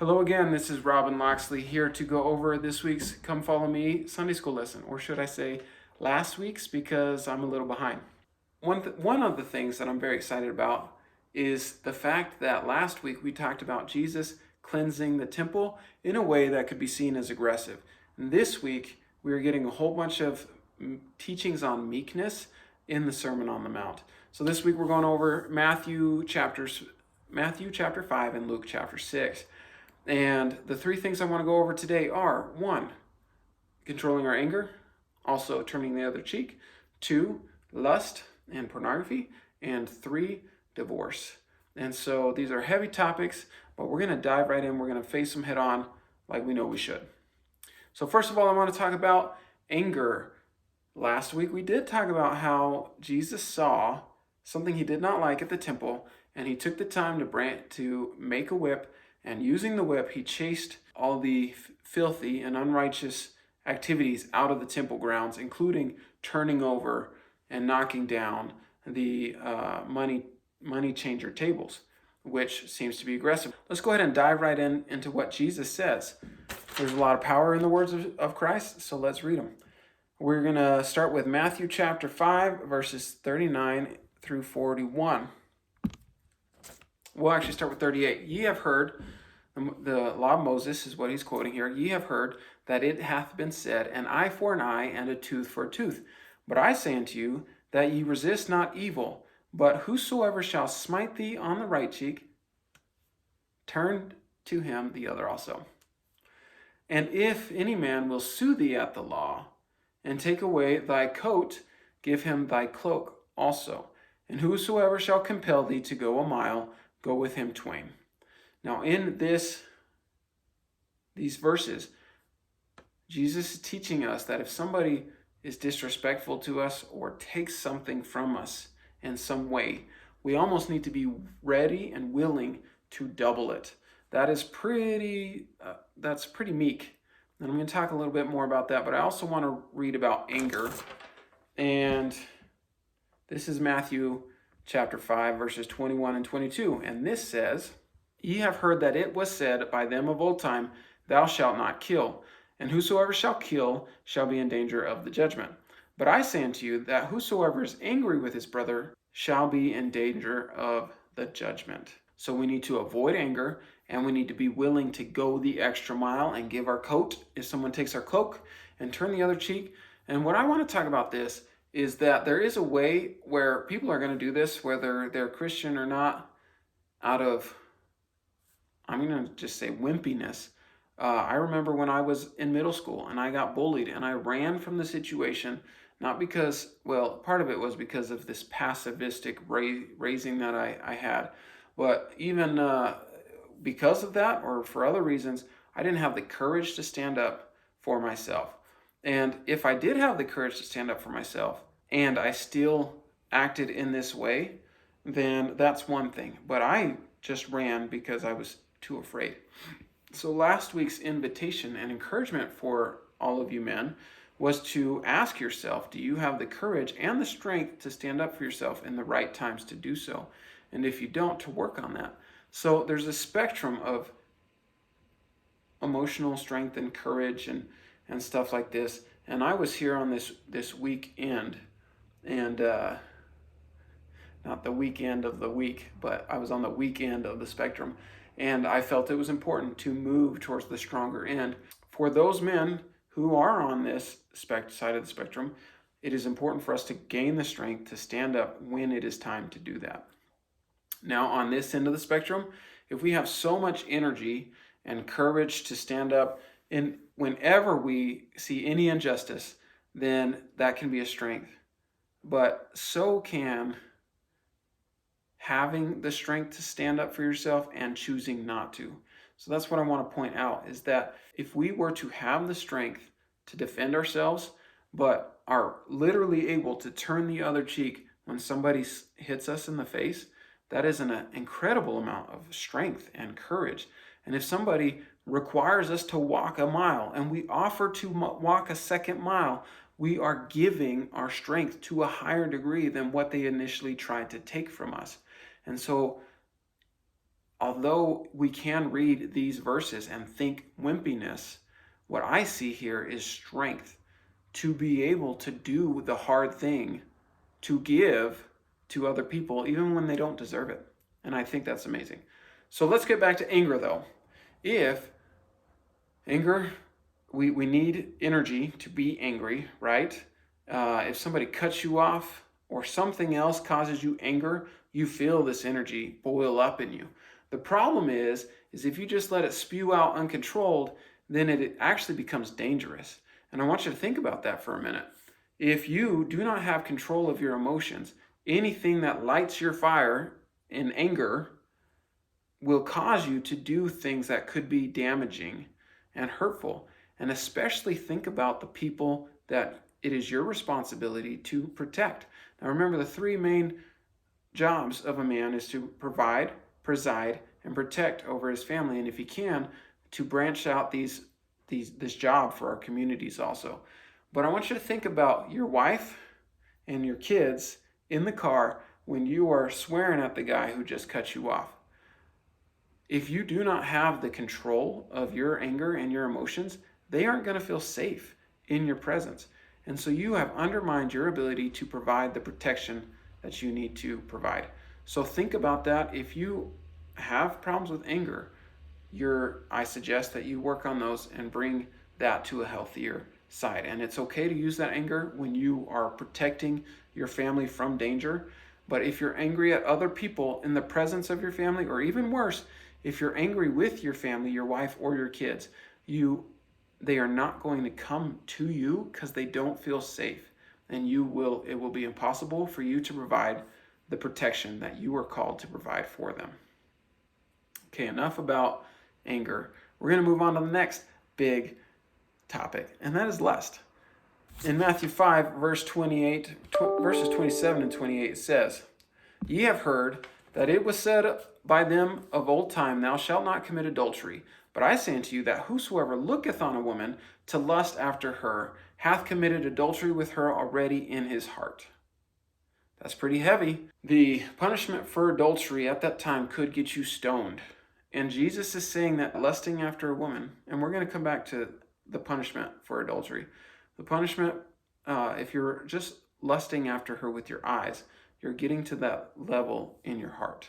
Hello again, this is Robin Loxley here to go over this week's Come Follow Me Sunday School lesson, or should I say last week's, because I'm a little behind. One of the things that I'm very excited about is the fact that last week we talked about Jesus cleansing the temple in a way that could be seen as aggressive. And this week we are getting a whole bunch of teachings on meekness in the Sermon on the Mount. So this week we're going over Matthew chapter 5 and Luke chapter 6. And the three things I want to go over today are: 1, controlling our anger, also turning the other cheek; 2, lust and pornography; and 3, divorce. And so these are heavy topics, but we're going to dive right in. We're going to face them head on like we know we should. So first of all, I want to talk about anger. Last week we did talk about how Jesus saw something he did not like at the temple, and he took the time to make a whip, and using the whip, he chased all the filthy and unrighteous activities out of the temple grounds, including turning over and knocking down the money changer tables, which seems to be aggressive. Let's go ahead and dive right into what Jesus says. There's a lot of power in the words of Christ, so let's read them. We're going to start with Matthew chapter 5, verses 39 through 41. We'll actually start with 38. Ye have heard, the law of Moses is what he's quoting here. Ye have heard that it hath been said, an eye for an eye, and a tooth for a tooth. But I say unto you, that ye resist not evil, but whosoever shall smite thee on the right cheek, turn to him the other also. And if any man will sue thee at the law, and take away thy coat, give him thy cloak also. And whosoever shall compel thee to go a mile, go with him twain. Now in these verses, Jesus is teaching us that if somebody is disrespectful to us or takes something from us in some way, we almost need to be ready and willing to double it. That's pretty meek. And I'm going to talk a little bit more about that, but I also want to read about anger. And this is Matthew chapter 5, verses 21 and 22. And this says, Ye have heard that it was said by them of old time, Thou shalt not kill, and whosoever shall kill shall be in danger of the judgment. But I say unto you that whosoever is angry with his brother shall be in danger of the judgment. So we need to avoid anger, and we need to be willing to go the extra mile and give our coat if someone takes our cloak, and turn the other cheek. And what I want to talk about this is that there is a way where people are going to do this, whether they're Christian or not, out of, I'm going to just say, wimpiness. I remember when I was in middle school and I got bullied, and I ran from the situation, not because, well, part of it was because of this passivistic raising that I had, but even because of that, or for other reasons, I didn't have the courage to stand up for myself. And if I did have the courage to stand up for myself and I still acted in this way, then that's one thing. But I just ran because I was too afraid. So last week's invitation and encouragement for all of you men was to ask yourself, do you have the courage and the strength to stand up for yourself in the right times to do so? And if you don't, to work on that. So there's a spectrum of emotional strength and courage and stuff like this. And I was here on this weekend, and not the weekend of the week, but I was on the weekend of the spectrum. And I felt it was important to move towards the stronger end. For those men who are on this side of the spectrum, it is important for us to gain the strength to stand up when it is time to do that. Now, on this end of the spectrum, if we have so much energy and courage to stand up in whenever we see any injustice, then that can be a strength. But so can having the strength to stand up for yourself and choosing not to. So that's what I want to point out, is that if we were to have the strength to defend ourselves, but are literally able to turn the other cheek when somebody hits us in the face, that is an incredible amount of strength and courage. And if somebody requires us to walk a mile and we offer to walk a second mile, we are giving our strength to a higher degree than what they initially tried to take from us. And so although we can read these verses and think wimpiness, what I see here is strength to be able to do the hard thing, to give to other people, even when they don't deserve it. And I think that's amazing. So let's get back to anger, though. If anger, we need energy to be angry, right? If somebody cuts you off or something else causes you anger, you feel this energy boil up in you. The problem is if you just let it spew out uncontrolled, then it actually becomes dangerous. And I want you to think about that for a minute. If you do not have control of your emotions, anything that lights your fire in anger will cause you to do things that could be damaging and hurtful. And especially think about the people that it is your responsibility to protect. Now remember, the three main jobs of a man is to provide, preside, and protect over his family. And if he can, to branch out this job for our communities also. But I want you to think about your wife and your kids in the car when you are swearing at the guy who just cut you off. If you do not have the control of your anger and your emotions, they aren't going to feel safe in your presence. And so you have undermined your ability to provide the protection that you need to provide. So think about that. If you have problems with anger, I suggest that you work on those and bring that to a healthier side. And it's okay to use that anger when you are protecting your family from danger. But if you're angry at other people in the presence of your family, or even worse, if you're angry with your family, your wife or your kids, they are not going to come to you because they don't feel safe. And it will be impossible for you to provide the protection that you are called to provide for them. Okay, enough about anger. We're going to move on to the next big topic, and that is lust. In Matthew 5, verses 27 and 28, it says, "Ye have heard that it was said by them of old time, Thou shalt not commit adultery. But I say unto you that whosoever looketh on a woman to lust after her hath committed adultery with her already in his heart." That's pretty heavy. The punishment for adultery at that time could get you stoned. And Jesus is saying that lusting after a woman, and we're going to come back to the punishment for adultery. The punishment, if you're just lusting after her with your eyes, you're getting to that level in your heart.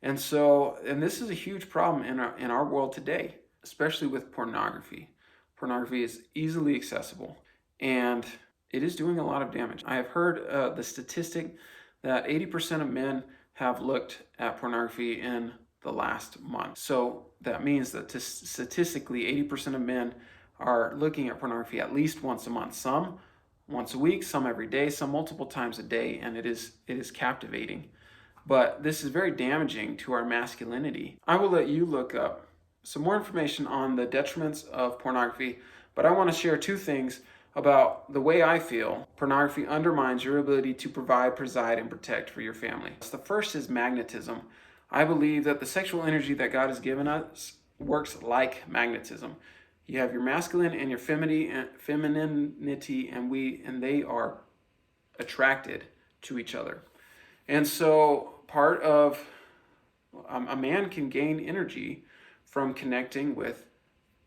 And this is a huge problem in our world today, especially with pornography. Pornography is easily accessible, and it is doing a lot of damage. I have heard the statistic that 80% of men have looked at pornography in the last month. So that means that statistically, 80% of men are looking at pornography at least once a month. Some once a week, some every day, some multiple times a day, and it is captivating. But this is very damaging to our masculinity. I will let you look up some more information on the detriments of pornography, but I want to share two things about the way I feel pornography undermines your ability to provide, preside, and protect for your family. The first is magnetism. I believe that the sexual energy that God has given us works like magnetism. You have your masculine and your femininity, and they are attracted to each other. And so part of a man can gain energy from connecting with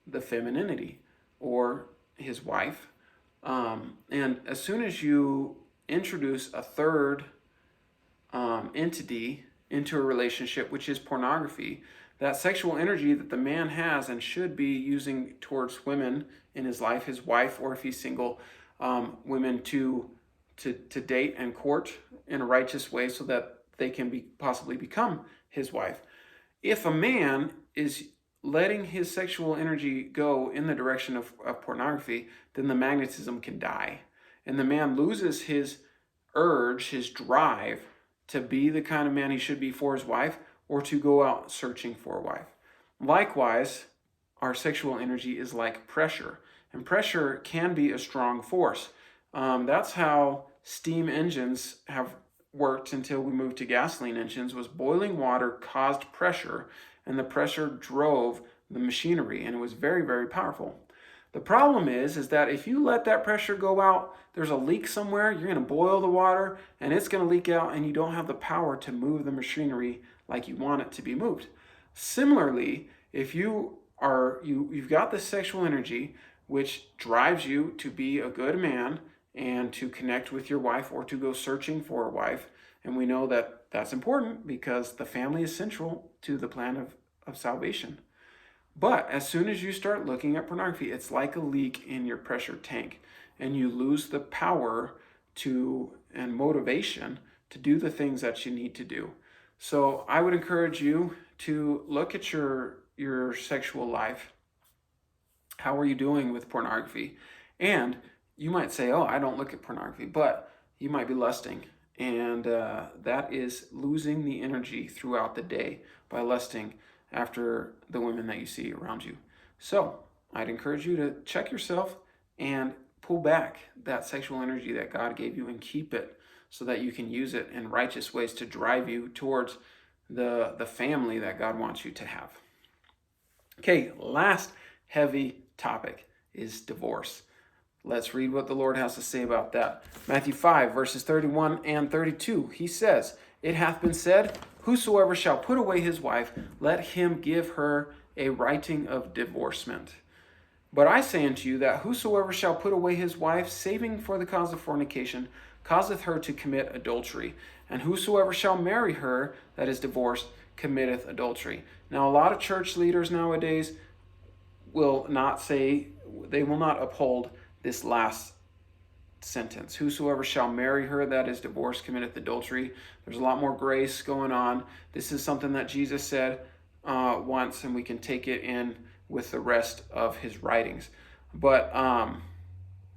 the femininity or his wife. And as soon as you introduce a third entity into a relationship, which is pornography, that sexual energy that the man has and should be using towards women in his life, his wife, or if he's single, women to date and court in a righteous way so that they can possibly become his wife. If a man is letting his sexual energy go in the direction of pornography, then the magnetism can die. And the man loses his urge, his drive to be the kind of man he should be for his wife or to go out searching for a wife. Likewise, our sexual energy is like pressure, and pressure can be a strong force. That's how steam engines have worked until we moved to gasoline engines. Was boiling water caused pressure, and the pressure drove the machinery, and it was very, very powerful. The problem is that if you let that pressure go out, there's a leak somewhere, you're going to boil the water, and it's going to leak out, and you don't have the power to move the machinery like you want it to be moved. Similarly, if you've got this sexual energy which drives you to be a good man and to connect with your wife or to go searching for a wife, and we know that that's important because the family is central to the plan of salvation. But as soon as you start looking at pornography, it's like a leak in your pressure tank, and you lose the power to and motivation to do the things that you need to do. So I would encourage you to look at your sexual life. How are you doing with pornography? And you might say, "Oh, I don't look at pornography," but you might be lusting, and that is losing the energy throughout the day by lusting after the women that you see around you. So I'd encourage you to check yourself and pull back that sexual energy that God gave you and keep it so that you can use it in righteous ways to drive you towards the family that God wants you to have. Okay, last heavy topic is divorce. Let's read what the Lord has to say about that. Matthew 5, verses 31 and 32. He says, "It hath been said, whosoever shall put away his wife, let him give her a writing of divorcement. But I say unto you that whosoever shall put away his wife, saving for the cause of fornication, causeth her to commit adultery. And whosoever shall marry her that is divorced, committeth adultery." Now, a lot of church leaders nowadays will not uphold this last sentence. Whosoever shall marry her that is divorced committeth adultery. There's a lot more grace going on. This is something that Jesus said once, and we can take it in with the rest of his writings. But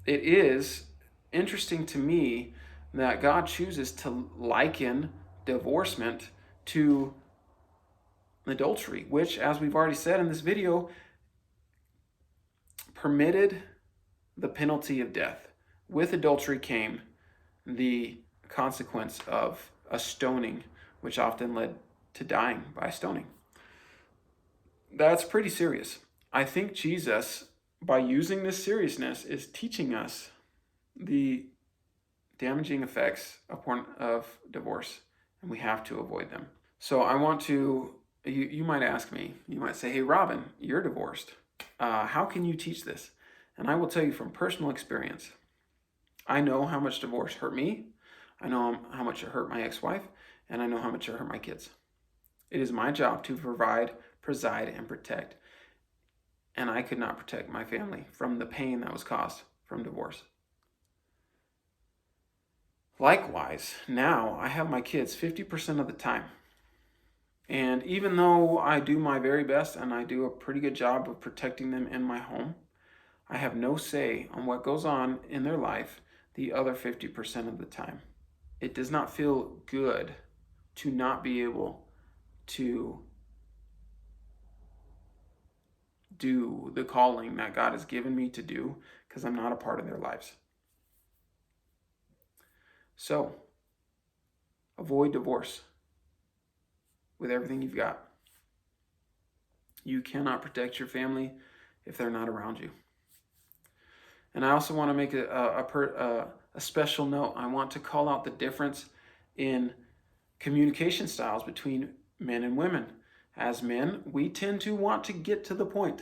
it is interesting to me that God chooses to liken divorcement to adultery, which, as we've already said in this video, permitted the penalty of death. With adultery came the consequence of a stoning, which often led to dying by stoning. That's pretty serious. I think Jesus, by using this seriousness, is teaching us the damaging effects of divorce, and we have to avoid them. So I want to, you might ask me, you might say, "Hey, Robin, you're divorced. How can you teach this?" And I will tell you from personal experience. I know how much divorce hurt me. I know how much it hurt my ex-wife, and I know how much it hurt my kids. It is my job to provide, preside, and protect. And I could not protect my family from the pain that was caused from divorce. Likewise, now I have my kids 50% of the time. And even though I do my very best and I do a pretty good job of protecting them in my home, I have no say on what goes on in their life the other 50% of the time. It does not feel good to not be able to do the calling that God has given me to do because I'm not a part of their lives. So, avoid divorce with everything you've got. You cannot protect your family if they're not around you. And I also want to make a special note. I want to call out the difference in communication styles between men and women. As men, we tend to want to get to the point.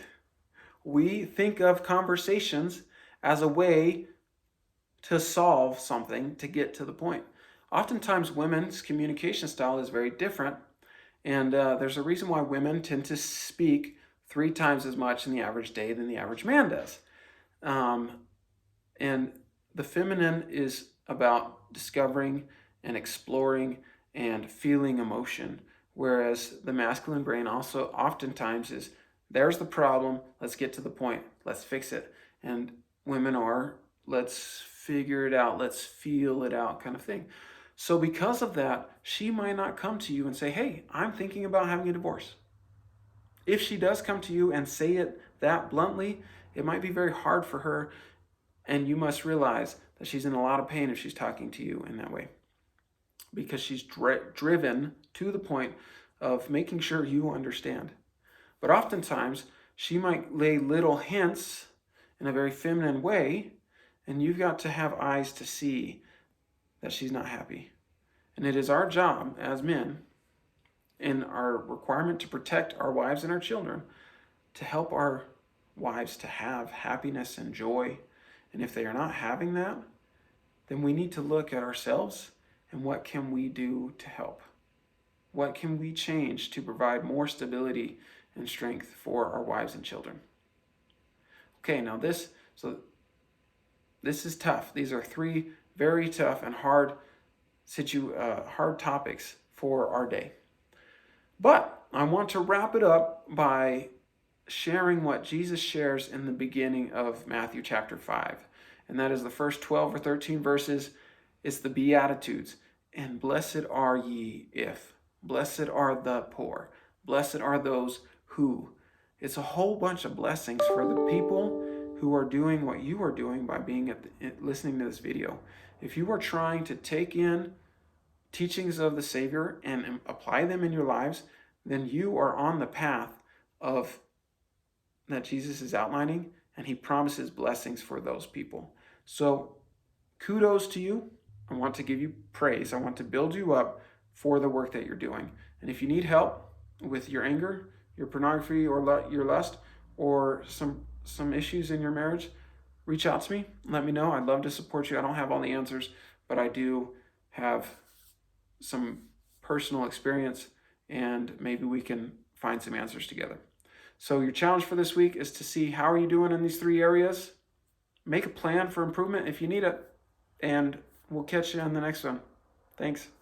We think of conversations as a way to solve something, to get to the point. Oftentimes, women's communication style is very different, and there's a reason why women tend to speak 3 times as much in the average day than the average man does. And the feminine is about discovering and exploring and feeling emotion, whereas the masculine brain also oftentimes is, there's the problem, let's get to the point, let's fix it. And women are, let's figure it out, let's feel it out kind of thing. So because of that, she might not come to you and say, "Hey, I'm thinking about having a divorce." If she does come to you and say it that bluntly, it might be very hard for her, and you must realize that she's in a lot of pain if she's talking to you in that way, because she's driven to the point of making sure you understand. But oftentimes, she might lay little hints in a very feminine way, and you've got to have eyes to see that she's not happy. And it is our job as men in our requirement to protect our wives and our children, to help our wives to have happiness and joy. And if they are not having that, then we need to look at ourselves and what can we do to help? What can we change to provide more stability and strength for our wives and children? Okay, now this is tough. These are three very tough and hard topics for our day. But I want to wrap it up by sharing what Jesus shares in the beginning of Matthew chapter 5. And that is the first 12 or 13 verses. It's the Beatitudes. And blessed are ye if. Blessed are the poor. Blessed are those who. It's a whole bunch of blessings for the people who are doing what you are doing by being listening to this video. If you are trying to take in teachings of the Savior and apply them in your lives, then you are on the path of that Jesus is outlining, and he promises blessings for those people. So kudos to you. I want to give you praise. I want to build you up for the work that you're doing. And if you need help with your anger, your pornography, or your lust, or some issues in your marriage, reach out to me. Let me know. I'd love to support you. I don't have all the answers, but I do have some personal experience, and maybe we can find some answers together. So your challenge for this week is to see how are you doing in these three areas. Make a plan for improvement if you need it, and we'll catch you on the next one. Thanks.